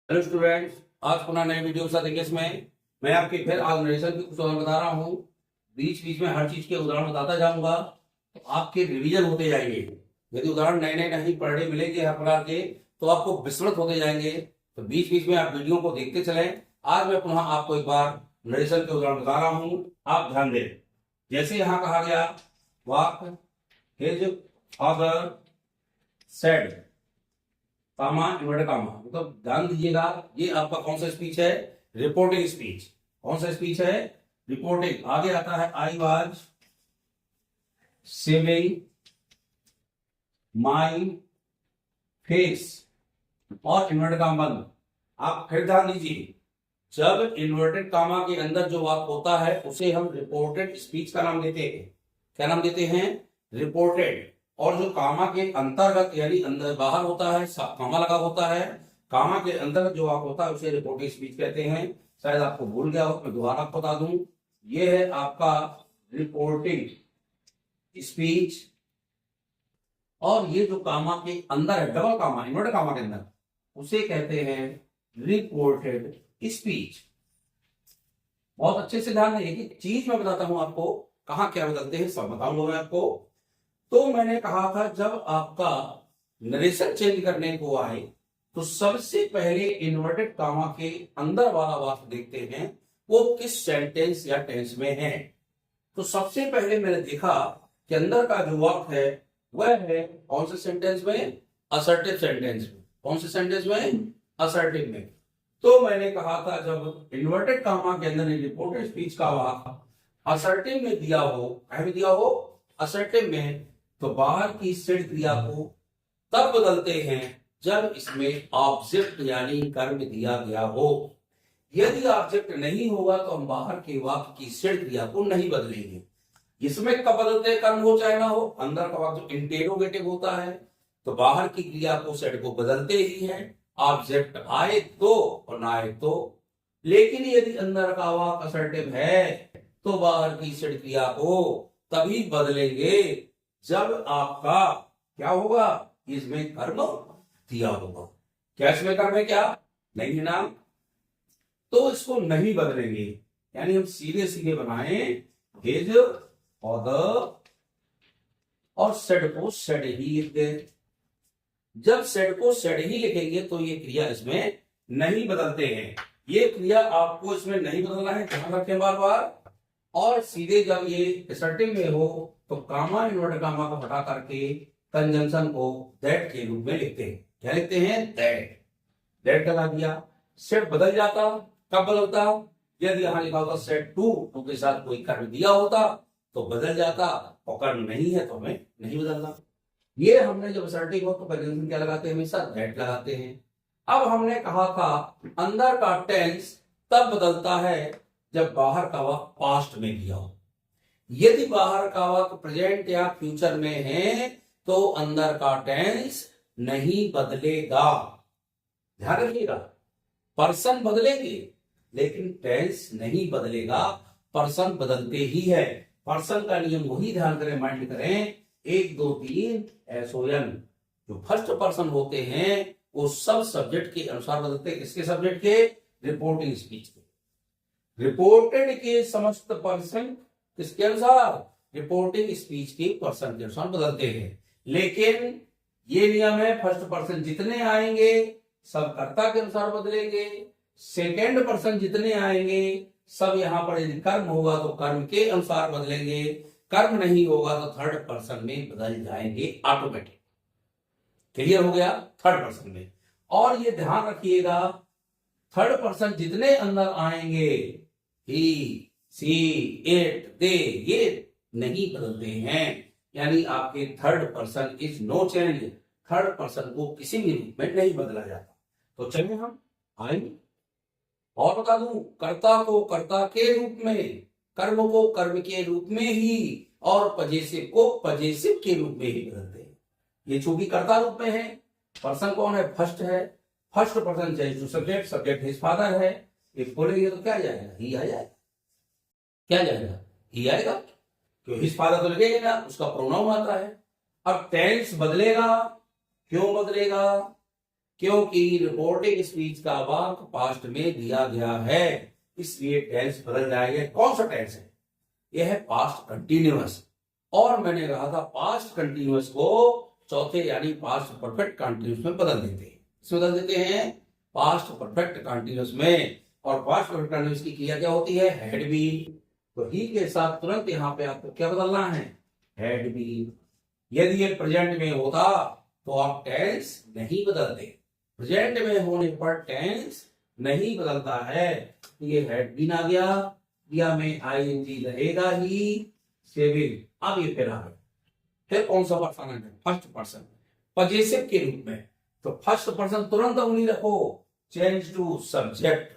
Hello students, आज पुनः नए वीडियो के साथ इंग्लिश में मैं आपके फिर आज नरेशन की कुछ उदाहरण बता रहा हूँ। बीच बीच में हर चीज के उदाहरण बताता जाऊंगा तो आपके रिवीजन होते जाएंगे। यदि उदाहरण नए नए नहीं पढ़ रहे मिलेंगे हर प्रकार के तो आपको विस्मृत होते जाएंगे। तो बीच बीच में आप वीडियो को देखते चलें। आज मैं पुनः आपको एक बार नरेशन के उदाहरण बता रहा हूँ, आप ध्यान दें। जैसे यहाँ कहा गया walk his father said comma inverted comma, मतलब ध्यान दीजिएगा, ये आपका कौन सा स्पीच है? Reporting speech. कौन सा स्पीच है? रिपोर्टिंग। आगे आता है I was saving my face और इन्वर्टेड कामा बंद। आप फिर ध्यान दीजिए, जब इन्वर्टेड कामा के अंदर जो वाक्य होता है उसे हम रिपोर्टेड स्पीच का नाम देते हैं। क्या नाम देते हैं? रिपोर्टेड। और जो कामा के अंतर्गत यानी अंदर बाहर होता है, कामा लगा होता है, कामा के अंतर्गत जो वाक्य होता है उसे रिपोर्टिंग स्पीच कहते हैं। शायद आपको भूल गया हो, मैं दोबारा आपको बता दूं, ये है आपका रिपोर्टिंग स्पीच। और ये जो कामा के अंदर है, डबल कामा इन्वर्टेड कामा के अंदर, उसे कहते हैं रिपोर्टेड स्पीच। बहुत अच्छे से ध्यान दें कि चीज मैं बताता हूं आपको, कहां क्या बदलते हैं सब बताऊंगा मैं आपको। तो मैंने कहा था जब आपका नरेशन चेंज करने को आए तो सबसे पहले इन्वर्टेड कामा के अंदर वाला वाक्य देखते हैं वो किस सेंटेंस या टेंस में है। तो सबसे पहले मैंने देखा कि अंदर का जो वाक्य है वह है कौन से सेंटेंस में? असर्टिव सेंटेंस में। कौन से सेंटेंस में? असर्टिव में। तो मैंने कहा था जब इन्वर्टेड कामा के अंदर रिपोर्टेड स्पीच का वाक्य असर्टिव में दिया हो, क्या में दिया हो? असर्टिव में, तो बाहर की सिद्ध क्रिया को तब बदलते हैं जब इसमें ऑब्जेक्ट यानी कर्म दिया गया हो। यदि ऑब्जेक्ट नहीं होगा तो हम बाहर के वाक्य की सिद्ध क्रिया को नहीं बदलेंगे। इसमें कब बदलते हैं? कर्म हो चाहे ना हो। अंदर का वाक्य जो इंटेरोगेटिव होता है तो बाहर की क्रिया को सेट को बदलते ही है, ऑब्जेक्ट आए तो और ना आए तो। लेकिन यदि अंदर का वाक्य असर्टिव है तो बाहर की सिद्ध क्रिया को तभी बदलेंगे जब आपका क्या होगा? इसमें कर्म दिया होगा। क्या इसमें कर्म है? क्या नहीं है ना? तो इसको नहीं बदलेंगे, यानी हम सीधे सीधे बनाए हिज फादर और सेड को सेड ही लिख दे। जब सेड को सेड ही लिखेंगे तो ये क्रिया इसमें नहीं बदलते हैं। ये क्रिया आपको इसमें नहीं बदलना है, ध्यान रखें बार बार। और सीधे जब ये असर्टिव में हो तो कामा इन्वर्टेड कामा को हटा करके कंजंक्शन को दैट के रूप में लिखते हैं। क्या लिखते हैं? दैट। दैट लगा दिया, सेट बदल जाता। कब बदलता? यदि यहां लिखा होता सेट टू के साथ कोई कर्म दिया होता तो बदल जाता, और कर्म नहीं है तो हमें नहीं बदलना। ये हमने जब असर्टिव हो तो कंजंक्शन क्या लगाते हैं? हमेशा दैट लगाते हैं। अब हमने कहा था अंदर का टेंस तब बदलता है जब बाहर का वाक्य पास्ट में दिया हो। यदि बाहर का वाक्य प्रेजेंट या फ्यूचर में है तो अंदर का टेंस नहीं बदलेगा। ध्यान रखिएगा, पर्सन बदलेंगे लेकिन टेंस नहीं बदलेगा। पर्सन बदलते ही है। पर्सन का नियम वही ध्यान करें, माइंड करें, 1 2 3 SON। जो फर्स्ट पर्सन होते हैं वो सब सब्जेक्ट के अनुसार बदलते हैं। किसके सब्जेक्ट के? रिपोर्टिंग स्पीच के। रिपोर्टेड के समस्त पर्सन किसके अनुसार? रिपोर्टिंग स्पीच के पर्सन के अनुसार बदलते हैं। लेकिन ये नियम है, फर्स्ट पर्सन जितने आएंगे सब कर्ता के अनुसार बदलेंगे। सेकेंड पर्सन जितने आएंगे सब यहां पर यदि कर्म होगा तो कर्म के अनुसार बदलेंगे, कर्म नहीं होगा तो थर्ड पर्सन में बदल जाएंगे ऑटोमेटिक। क्लियर हो गया? थर्ड पर्सन में। और ये ध्यान रखिएगा, थर्ड पर्सन जितने अंदर आएंगे, ही सी इट दे, ये नहीं बदलते हैं। यानी आपके third person is no change. Third person को किसी भी रूप में नहीं बदला जाता। तो चलिए हम आएंगे और बता दूं, कर्ता को कर्ता के रूप में, कर्म को कर्म के रूप में ही, और पजेसिव को पजेसिव के रूप में ही बदलते हैं। ये चूंकि कर्ता रूप में है, पर्सन कौन है? फर्स्ट है। First person change to subject, subject his father है। ये बोलेंगे तो क्या जाएगा? ही आ जाएगा। क्या जाएगा? ही आएगा, क्यों? हिज फादर तो लगेगा ना, उसका प्रोनाउन आता है। अब टेंस बदलेगा। क्यों बदलेगा? क्योंकि रिपोर्टिंग स्पीच का वाक्य पास्ट में दिया गया है, इसलिए टेंस बदल जाएगा। कौन सा टेंस है? यह है पास्ट कंटिन्यूअस। और मैंने कहा था पास्ट कंटिन्यूअस को चौथे यानी पास्ट परफेक्ट कंटिन्यूअस में बदल देते हैं। इसमें बदल देते हैं पास्ट परफेक्ट कंटिन्यूअस में। और पास्ट परफेक्ट कंटिन्यूअस की क्रिया क्या होती है? Had been. तो ही के साथ तुरंत यहाँ पे आपको क्या बदलना है? Had been. यदि ये प्रेजेंट में होता तो आप टेंस नहीं बदलते। प्रेजेंट में होने पर टेंस नहीं बदलता है। ये हैड बीन आ गया, क्रिया में आईएनजी रहेगा ही, से विल। अब ये फिर आ गया। फिर कौन सा पर्सन है? फर्स्ट पर्सन पजेसिव के रूप में। तो फर्स्ट पर्सन तुरंत उंगली रखो, चेंज टू सब्जेक्ट।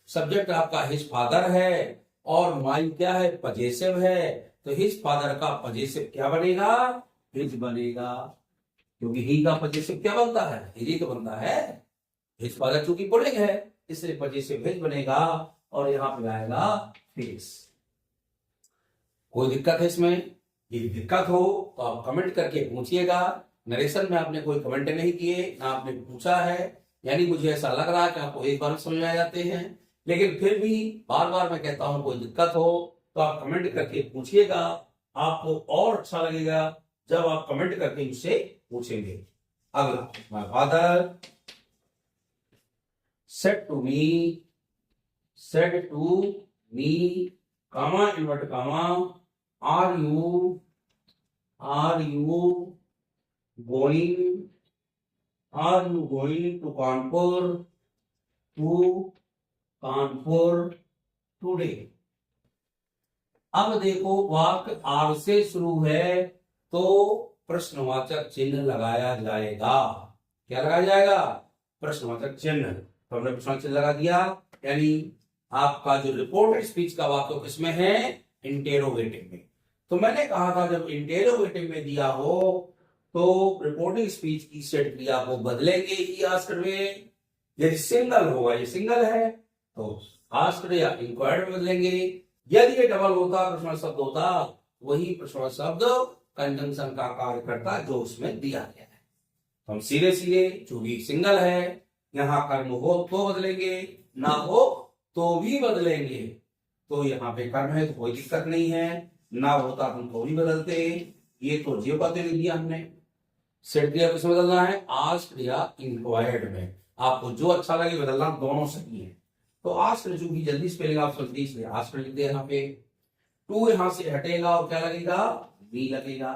सब्जेक्ट आपका हिज फादर है और माइन क्या है? पजेसिव है। तो हिज फादर का पजेसिव क्या बनेगा? हिज बनेगा, क्योंकि ही का पजेसिव क्या बनता है? हिज ही तो बनता है। हिज फादर चूंकि पुल्लिंग है इसलिए पजेसिव हिज बनेगा और यहां पे आएगा फेस। कोई दिक्कत है इसमें? यदि दिक्कत हो तो आप कमेंट करके पूछिएगा। नरेशन में आपने कोई कमेंट नहीं किए, ना आपने पूछा है, यानी मुझे ऐसा लग रहा है कि आपको एक बार में समझ आ जाते हैं। लेकिन फिर भी बार बार मैं कहता हूं कोई दिक्कत हो तो आप कमेंट करके पूछिएगा। आपको और अच्छा लगेगा जब आप कमेंट करके मुझसे पूछेंगे। अगला, my father said to me, comma inverted comma, are you going to Kanpur today? अब देखो वाक्य आर से शुरू है तो प्रश्नवाचक चिन्ह लगाया जाएगा। क्या लगाया जाएगा? प्रश्नवाचक चिन्ह। तो हमने प्रश्नवाचक चिन्ह लगा दिया, यानी आपका जो रिपोर्टेड स्पीच का वाक्य किसमें है? इंटेरोगेटिव में। तो मैंने कहा था जब इंटेरोगेटिव में दिया हो तो रिपोर्टिंग स्पीच की सेट क्रिया को बदलेंगे ही आस्क्ड में। यदि सिंगल होगा, ये सिंगल है तो आस्क्ड या इंक्वायर्ड में बदलेंगे। यदि ये डबल होता, प्रश्नवाचक शब्द होता, वही प्रश्नवाचक शब्द कंजंक्शन का कार्य करता जो उसमें दिया गया है। तो हम सीधे सीधे, चूंकि सिंगल है, यहां कर्म हो तो बदलेंगे, ना हो तो भी बदलेंगे। तो यहाँ पे कर्म है तो कोई दिक्कत नहीं है, ना होता तुम तो भी बदलते। ये तो जीव बातें लिख दिया हमने। सेट क्रिया किसमें बदलना है? आस्क्ड या इंक्वायर्ड में। आपको जो अच्छा लगे बदलना, दोनों सही है। तो आस्क्ड चूंकि जल्दी स्पेलिंग आप समझती इसलिए आस्क्ड लिख दिया यहाँ पे। टू यहां से हटेगा और क्या लगेगा? बी लगेगा।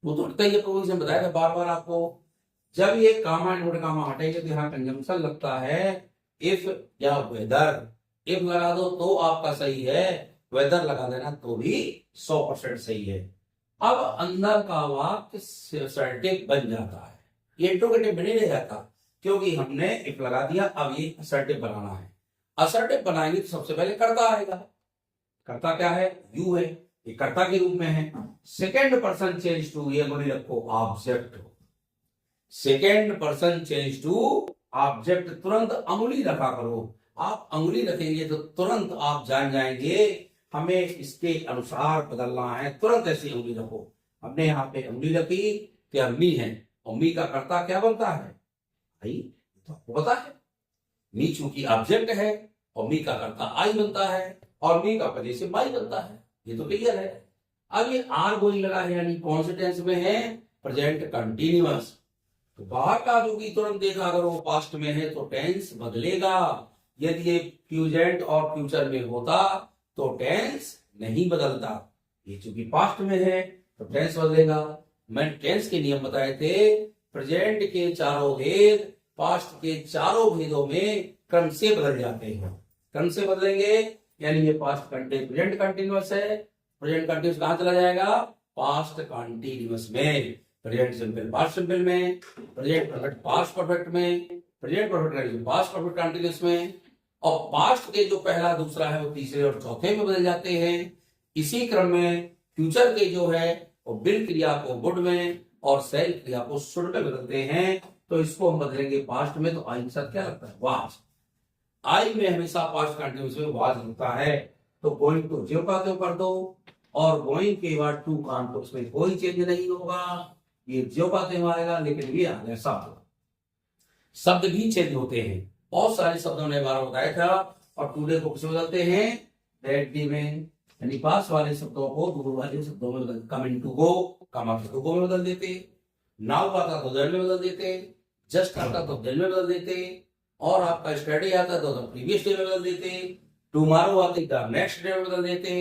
वो तो हटता ही है, प्रोविजन बताया था बार बार आपको। जब ये कामा इनवर्टेड कामा हटेंगे तो यहाँ कंजंक्शन लगता है इफ या वेदर। इफ लगा दो तो आपका सही है, वेदर लगा देना तो भी 100% सही है। अब अंदर का वाक्य असर्टिव बन जाता है, ये इंट्रोगेटिव बने रह जाता क्योंकि हमने इफ लगा दिया। अब ये असर्टिव बनाना है। असर्टिव बनाएंगे तो सबसे पहले कर्ता आएगा। कर्ता क्या है? यू है, ये कर्ता के रूप में है। सेकेंड पर्सन चेंज टू, ये बोले रखो object. Second person change to object, तुरंत अंगुली रखा करो। आप अंगुली रखेंगे तो तुरंत आप जान जाएंगे हमें इसके अनुसार बदलना है। तुरंत ऐसी अंगुली रखो। हमने यहाँ पे अंगुली रखी तो मी है, और मी का कर्ता क्या बनता है? भाई तो आपको पता है, मी चूंकि ऑब्जेक्ट है और मी का कर्ता आई बनता है और मी का पदे से माई बनता है। ये तो क्लियर है। अब ये आर गोइंग लगा है, यानी कौन से टेंस में है? Present continuous. तो बाहर का जो कि तुरंत देखा अगर वो पास्ट में है तो टेंस बदलेगा। यदि ये प्रेजेंट और फ्यूचर में होता तो टेंस नहीं बदलता। ये चूंकि पास्ट में है तो टेंस बदलेगा। मैंने टेंस के नियम बताए थे, प्रेजेंट के चारों भेद पास्ट के चारों भेदों में क्रम से बदल जाते हैं। क्रम से बदलेंगे, यानी ये पास्ट प्रेजेंट कंटिन्यूअस है, प्रेजेंट कंटिन्यूअस कहां चला जाएगा? पास्ट कंटिन्यूअस में। प्रेजेंट सिंपल पास्ट सिंपल में, प्रेजेंट परफेक्ट पास्ट परफेक्ट में, present perfect past perfect continuous में। और पास्ट के जो पहला दूसरा है वो तीसरे और चौथे में बदल जाते हैं। इसी क्रम में फ्यूचर के जो है वो बिल क्रिया को वुड में और सेल क्रिया को शुड में बदलते हैं। तो इसको हम बदलेंगे पास्ट में, तो आई के साथ क्या लगता है? वाज। आई में हमेशा पास्ट कंटिन्यूअस में वाज लगता है। तो गोइंग टू जो का कर दो और गोइंग के बाद टू कान तो उसमें कोई चेंज नहीं होगा, ये जो बातें आएगा, लेकिन ये आ गया साफ। शब्द भी चेंज होते हैं। बहुत सारे शब्दों ने बार बताया था, और टुडे को किसमें बदलते हैं, दैट डे में, यानी पास वाले शब्दों को दूर वाले शब्दों में बदल, कमिंग टू गो कमा टू गो में बदल देते, नाउ आता तो देन में बदल देते, जस्ट आता तो देन में बदल देते, और आपका स्टडी आता तो प्रीवियस डे में बदल देते, टुमारो आते तो नेक्स्ट डे में बदल देते।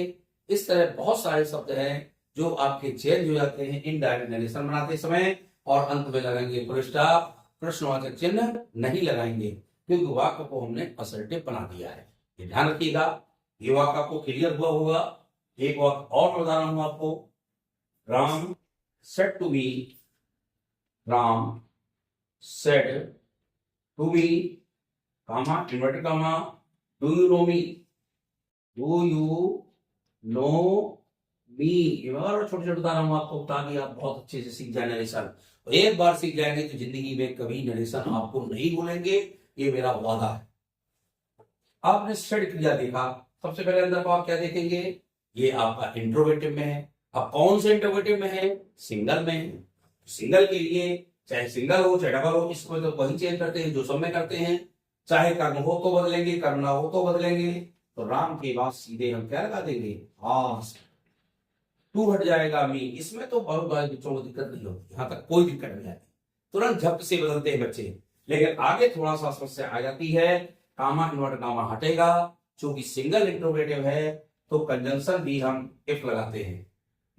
इस तरह बहुत सारे शब्द हैं जो आपके चेंज हो जाते हैं इनडायरेक्ट नरेशन बनाते समय, और अंत में लगाएंगे फुल स्टॉप, प्रश्नवाचक चिन्ह नहीं लगाएंगे, क्योंकि वाक्य को हमने असर्टिव बना दिया है। ये ध्यान रखिएगा, ये वाक्य आपको क्लियर हुआ होगा। एक वाक्य और बता रहा हूं आपको, Ram said to me, Ram said to me, comma inverted comma, do you know me, do you know me. ये छोटे छोटे बता रहा हूं आपको, ताकि आप बहुत अच्छे से सीख जाए नरेशन। एक बार सीख जाएंगे तो जिंदगी में कभी नरेशन आपको नहीं भूलेंगे, ये मेरा वादा है। आपने स्टडी क्रिया देखा, सबसे पहले अंदर को आप क्या देखेंगे, ये आपका इंट्रोगेटिव में है। अब कौन से इंट्रोगेटिव में है, सिंगल में है। सिंगल के लिए चाहे सिंगल हो चाहे डबल हो, इसको तो वही चेंज करते हैं जो सब में करते हैं। चाहे कर्म हो तो बदलेंगे, कर्म ना हो तो बदलेंगे। तो राम के बाद सीधे हम क्या लगा देंगे, आस्क, टू हट जाएगा मी। इसमें तो बहुत बार बच्चों को दिक्कत नहीं होती, यहां तक कोई दिक्कत नहीं आती, तुरंत झपट से बदलते हैं बच्चे। लेकिन आगे थोड़ा सा समस्या आ जाती है, कामा इन्वर्ट कामा हटेगा, चूंकि सिंगल इंट्रोगेटिव है तो कंजंक्शन भी हम इफ लगाते हैं।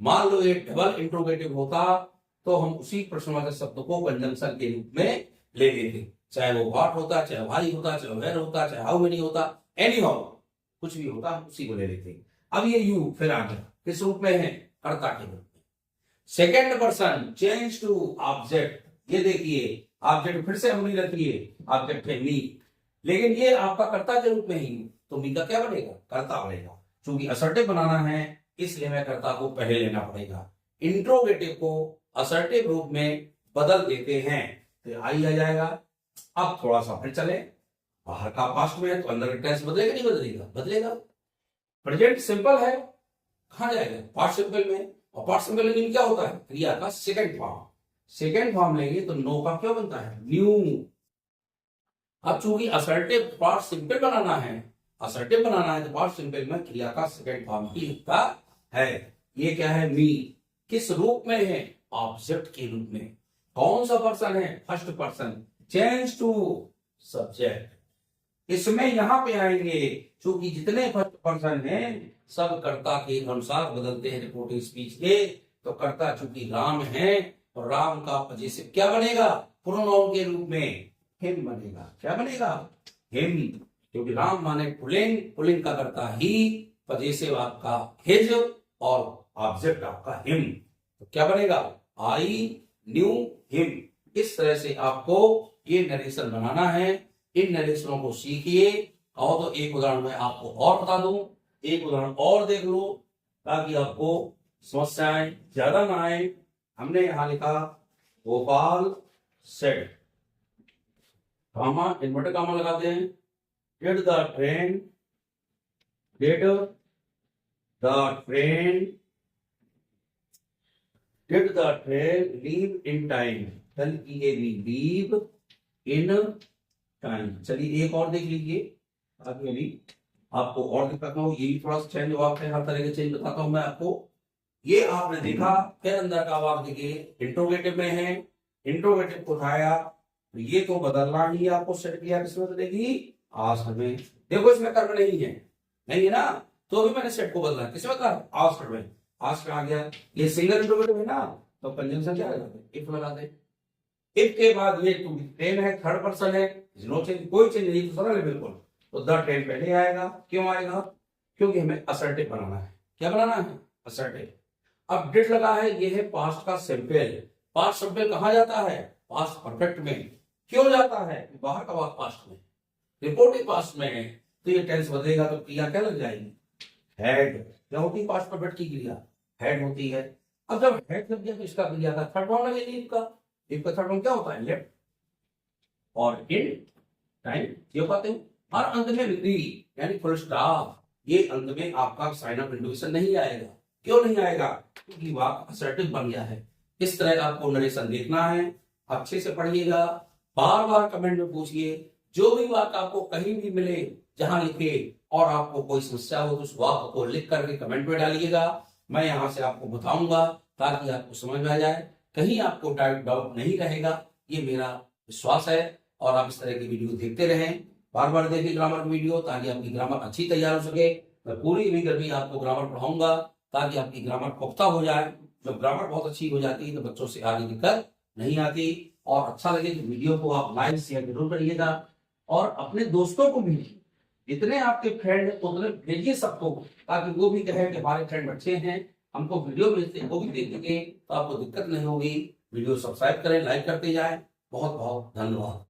मान लो ये डबल इंट्रोगेटिव होता तो हम उसी प्रश्नवाचक शब्द को कंजंक्शन के रूप में ले लेते, चाहे वो व्हाट होता, चाहे वाई होता, चाहे वेयर होता, चाहे हाउ मेनी होता, एनी हाउ कुछ भी होता, हम उसी को ले लेते। अब ये यू फिर आ गया, किस रूप में है, कर्ता के रूप में। Second person change to object, ये देखिए ऑब्जेक्ट फिर से हम नहीं रखिए, ऑब्जेक्ट है मी, लेकिन ये आपका कर्ता के रूप में ही, तो मी का क्या बनेगा, कर्ता बनेगा। चूंकि असर्टिव बनाना है इसलिए मैं कर्ता को पहले लेना पड़ेगा। इंट्रोगेटिव को असर्टिव रूप में बदल देते हैं, तो आई आ जाएगा। अब थोड़ा सा फिर चले, बाहर का पास्ट में है तो अंदर का टेंस बदलेगा नहीं बदलेगा, बदलेगा। प्रेजेंट सिंपल है, कहां जाएगा, पास्ट सिंपल में, और पास्ट सिंपल में क्या होता है, क्रिया का सेकंड फॉर्म। सेकंड फॉर्म लेंगे तो नो का क्या बनता है, न्यू। अब चूंकि असर्टिव पास्ट सिंपल बनाना है, असर्टिव बनाना है तो पास्ट सिंपल में क्रिया का सेकंड फॉर्म ही का है। ये क्या है, मी, किस रूप में है, ऑब्जेक्ट के रूप में। कौन सा पर्सन है, first person, change to subject. इसमें यहां पे आएंगे, चूंकि जितने फर्स्ट पर्सन हैं सब कर्ता के अनुसार बदलते हैं रिपोर्टिंग स्पीच के, तो कर्ता चूंकि राम है और राम का पजेसिव क्या बनेगा, प्रोनाउन के रूप में हिम बनेगा। क्या बनेगा, हिम, क्योंकि राम माने पुल्लिंग, पुल्लिंग का कर्ता ही, पजेसिव आपका हिज, और ऑब्जेक्ट आपका हिम, तो क्या बनेगा, आई न्यू हिम। इस तरह से आपको ये नरेशन बनाना है। इन नरेशनों को सीखिए। और तो एक उदाहरण मैं आपको और बता दूं, एक उदाहरण और देख लो, ताकि आपको समस्याएं ज्यादा ना आए। हमने यहां लिखा, गोपाल सेड, कामा इन्वर्टेड कामा लगाते हैं, did the train, did the train, did the train leave in time, leave in time. चलिए एक और देख लीजिए, आगे भी आपको और दिखाता हूँ, ये भी थोड़ा सा चेंज हुआ है, हर तरह के चेंज बताता हूं मैं आपको। ये आपने देखा, फिर अंदर का वाक्य देखिए, इंट्रोगेटिव में है, इंट्रोगेटिव को उठाया तो ये तो बदलना ही आपको सेट किया, किसमें बदलेगी, आस्क में। देखो इसमें कर्म नहीं है, नहीं है ना, तो भी मैंने सेट को बदला, किसमें बदला, आस्क में। आस्क आ गया, ये सिंगल इंट्रोगेटिव है ना, तो कंजंक्शन क्या लगाते, इफ लगाते। इफ के बाद ये टू ट्रेन है, थर्ड पर्सन है, नो चेंज, कोई चेंज नहीं, तो सरल है बिल्कुल, तो द ट्रेन पहले आएगा। क्यों आएगा, क्योंकि हमें असर्टिव बनाना है। क्या बनाना है, असर्टिव। अब डिड लगा है, ये है पास्ट का सिंपल। पास्ट सिंपल कहां जाता है, पास्ट परफेक्ट में। क्यों जाता है, बाहर का वाक्य पास्ट में, रिपोर्टिंग पास्ट में है, तो ये टेंस बदलेगा तो क्रिया क्या लग जाएगी, हैड। क्या होती है पास्ट परफेक्ट की क्रिया, हैड होती है। अब जब हैड लग गया तो इसका क्रिया का थर्ड फॉर्म लगेगी, इसका थर्ड फॉर्म क्या होता है, लेफ्ट, और इन टाइम ये पाते हैं। और अंत में री, यानी फुल स्टॉप, ये अंत में आपका साइन ऑफ इंट्रोगेशन नहीं आएगा। क्यों नहीं आएगा, क्योंकि वाक्य असर्टिव बन गया है। इस तरह आपको नरेशन देखना है, अच्छे से पढ़िएगा, बार बार कमेंट में पूछिए, जो भी वाक्य आपको कहीं भी मिले जहां लिखे और आपको कोई समस्या हो तो उस वाक्य को लिख करके कमेंट में डालिएगा, मैं यहां से आपको बताऊंगा ताकि आपको समझ में आ जाए, कहीं आपको डाउट नहीं रहेगा, ये मेरा विश्वास है। और आप इस तरह की वीडियो देखते रहें, बार बार देखिए ग्रामर की वीडियो, ताकि आपकी ग्रामर अच्छी तैयार हो सके। मैं पूरी भी गर्मी आपको ग्रामर पढ़ाऊंगा ताकि आपकी ग्रामर पुख्ता हो जाए। जब ग्रामर बहुत अच्छी हो जाती है तो बच्चों से आगे दिक्कत नहीं आती। और अच्छा लगे तो वीडियो को आप लाइक शेयर जरूर करिएगा और अपने दोस्तों को भी, जितने आपके फ्रेंड हैं उतने भेजिए सबको, ताकि वो भी कहे कि हमारे फ्रेंड अच्छे हैं, हमको वीडियो भेजते हैं, वो भी देखेंगे तो आपको दिक्कत नहीं होगी। वीडियो सब्सक्राइब करें, लाइक करते जाएं। बहुत बहुत धन्यवाद।